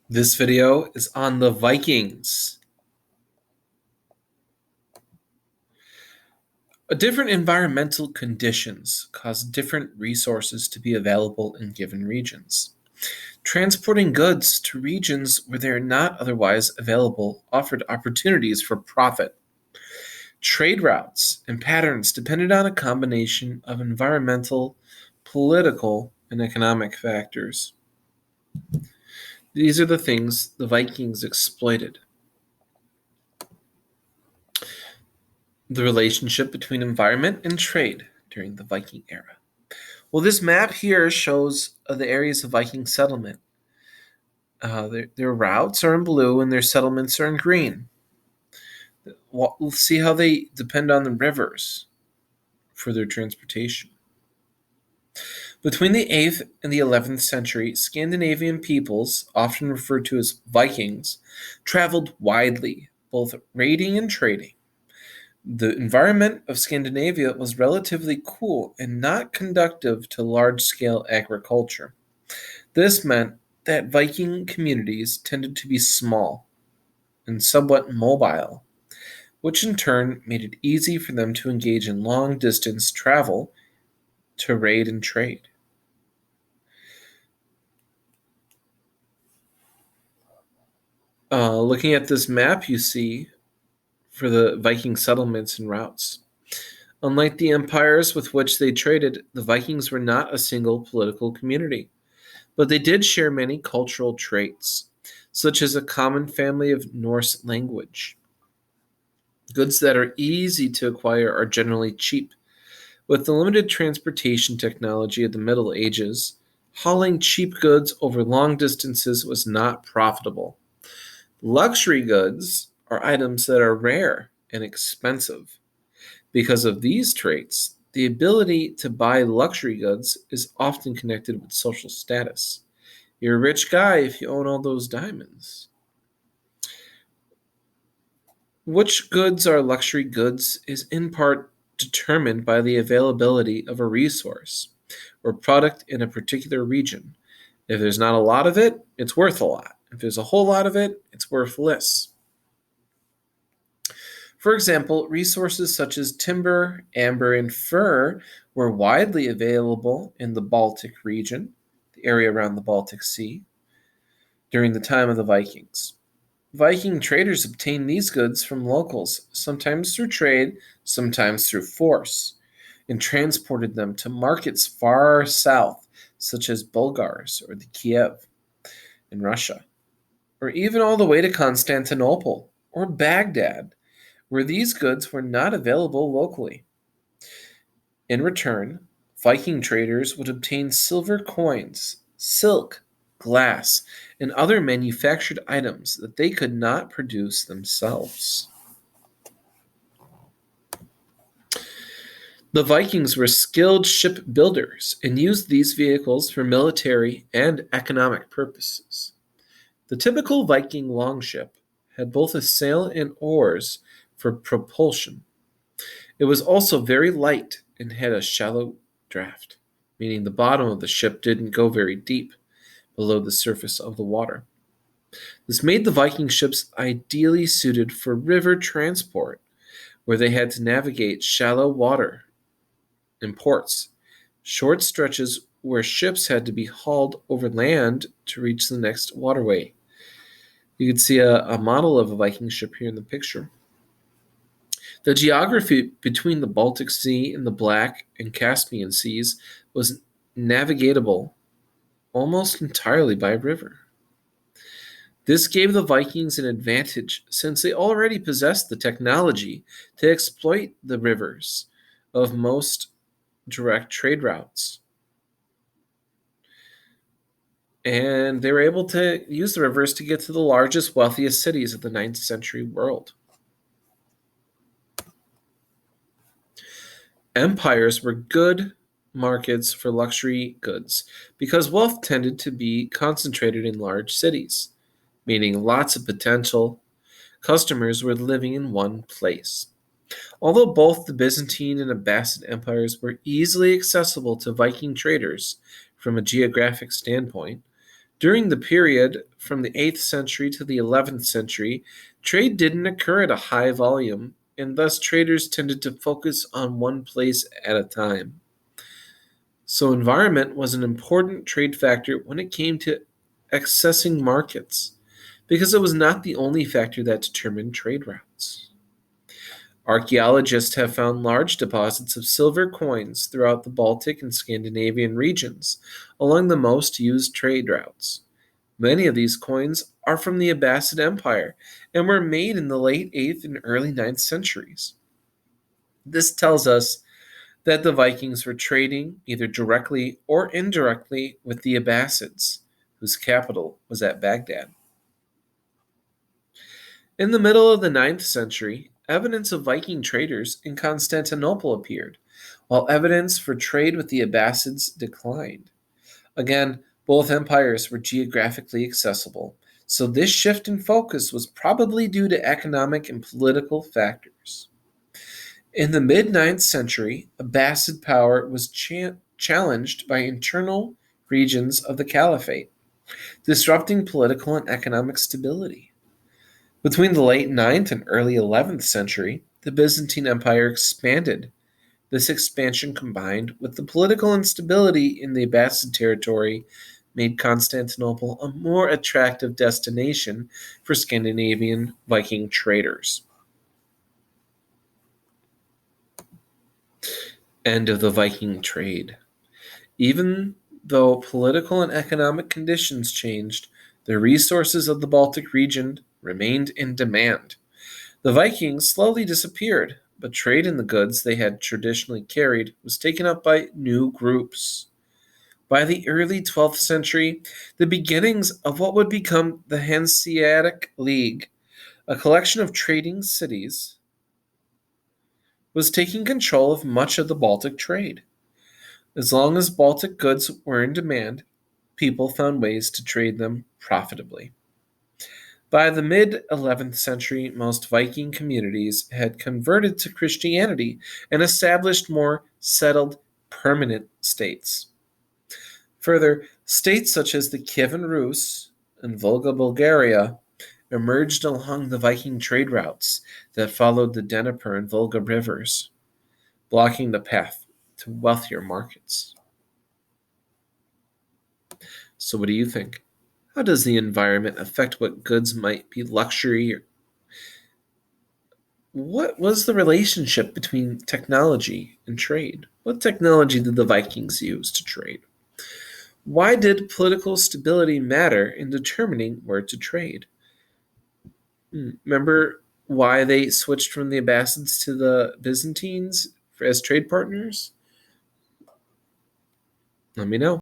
This video is on the Vikings. Different environmental conditions cause different resources to be available in given regions. Transporting goods to regions where they are not otherwise available offered opportunities for profit. Trade routes and patterns depended on a combination of environmental, political, and economic factors. These are the things the Vikings exploited. The relationship between environment and trade during the Viking era. Well, this map here shows the areas of Viking settlement. Their routes are in blue and their settlements are in green. We'll see how they depend on the rivers for their transportation. Between the 8th and the 11th century, Scandinavian peoples, often referred to as Vikings, traveled widely, both raiding and trading. The environment of Scandinavia was relatively cool and not conducive to large-scale agriculture. This meant that Viking communities tended to be small and somewhat mobile, which in turn made it easy for them to engage in long-distance travel to raid and trade. Looking at this map, you see for the Viking settlements and routes. Unlike the empires with which they traded, the Vikings were not a single political community, but they did share many cultural traits, such as a common family of Norse language. Goods that are easy to acquire are generally cheap. With the limited transportation technology of the Middle Ages, hauling cheap goods over long distances was not profitable. Luxury goods are items that are rare and expensive. Because of these traits, the ability to buy luxury goods is often connected with social status. You're a rich guy if you own all those diamonds. Which goods are luxury goods is in part determined by the availability of a resource or product in a particular region. If there's not a lot of it, it's worth a lot. If there's a whole lot of it, it's worth less. For example, resources such as timber, amber, and fur were widely available in the Baltic region, the area around the Baltic Sea, during the time of the Vikings. Viking traders obtained these goods from locals, sometimes through trade, sometimes through force, and transported them to markets far south, such as Bulgars or the Kiev in Russia, or even all the way to Constantinople or Baghdad, where these goods were not available locally. In return, Viking traders would obtain silver coins, silk, glass, and other manufactured items that they could not produce themselves. The Vikings were skilled shipbuilders and used these vehicles for military and economic purposes. The typical Viking longship had both a sail and oars for propulsion. It was also very light and had a shallow draft, meaning the bottom of the ship didn't go very deep below the surface of the water. This made the Viking ships ideally suited for river transport, where they had to navigate shallow water in ports, short stretches where ships had to be hauled over land to reach the next waterway. You can see a model of a Viking ship here in the picture. The geography between the Baltic Sea and the Black and Caspian Seas was navigatable almost entirely by river. This gave the Vikings an advantage since they already possessed the technology to exploit the rivers of most direct trade routes. And they were able to use the rivers to get to the largest, wealthiest cities of the 9th century world. Empires were good markets for luxury goods because wealth tended to be concentrated in large cities, meaning lots of potential customers were living in one place. Although both the Byzantine and Abbasid empires were easily accessible to Viking traders from a geographic standpoint, During the period from the 8th century to the 11th century, trade didn't occur at a high volume, and thus traders tended to focus on one place at a time. So, environment was an important trade factor when it came to accessing markets, because it was not the only factor that determined trade routes. Archaeologists have found large deposits of silver coins throughout the Baltic and Scandinavian regions, along the most used trade routes. Many of these coins are from the Abbasid Empire and were made in the late 8th and early 9th centuries. This tells us that the Vikings were trading either directly or indirectly with the Abbasids, whose capital was at Baghdad. In the middle of the 9th century, evidence of Viking traders in Constantinople appeared, while evidence for trade with the Abbasids declined. Again, both empires were geographically accessible, so this shift in focus was probably due to economic and political factors. In the mid 9th century, Abbasid power was challenged by internal regions of the caliphate, disrupting political and economic stability. Between the late 9th and early 11th century, the Byzantine Empire expanded. This expansion, combined with the political instability in the Abbasid territory, made Constantinople a more attractive destination for Scandinavian Viking traders. End of the Viking trade. Even though political and economic conditions changed, the resources of the Baltic region remained in demand. The Vikings slowly disappeared, but trade in the goods they had traditionally carried was taken up by new groups. By the early 12th century, the beginnings of what would become the Hanseatic League, a collection of trading cities, was taking control of much of the Baltic trade. As long as Baltic goods were in demand, people found ways to trade them profitably. By the mid 11th century, most Viking communities had converted to Christianity and established more settled, permanent states. Further, states such as the Kievan Rus and Volga Bulgaria emerged along the Viking trade routes that followed the Dnieper and Volga rivers, blocking the path to wealthier markets. So, what do you think? How does the environment affect what goods might be luxury? What was the relationship between technology and trade? What technology did the Vikings use to trade? Why did political stability matter in determining where to trade? Remember why they switched from the Abbasids to the Byzantines as trade partners? Let me know.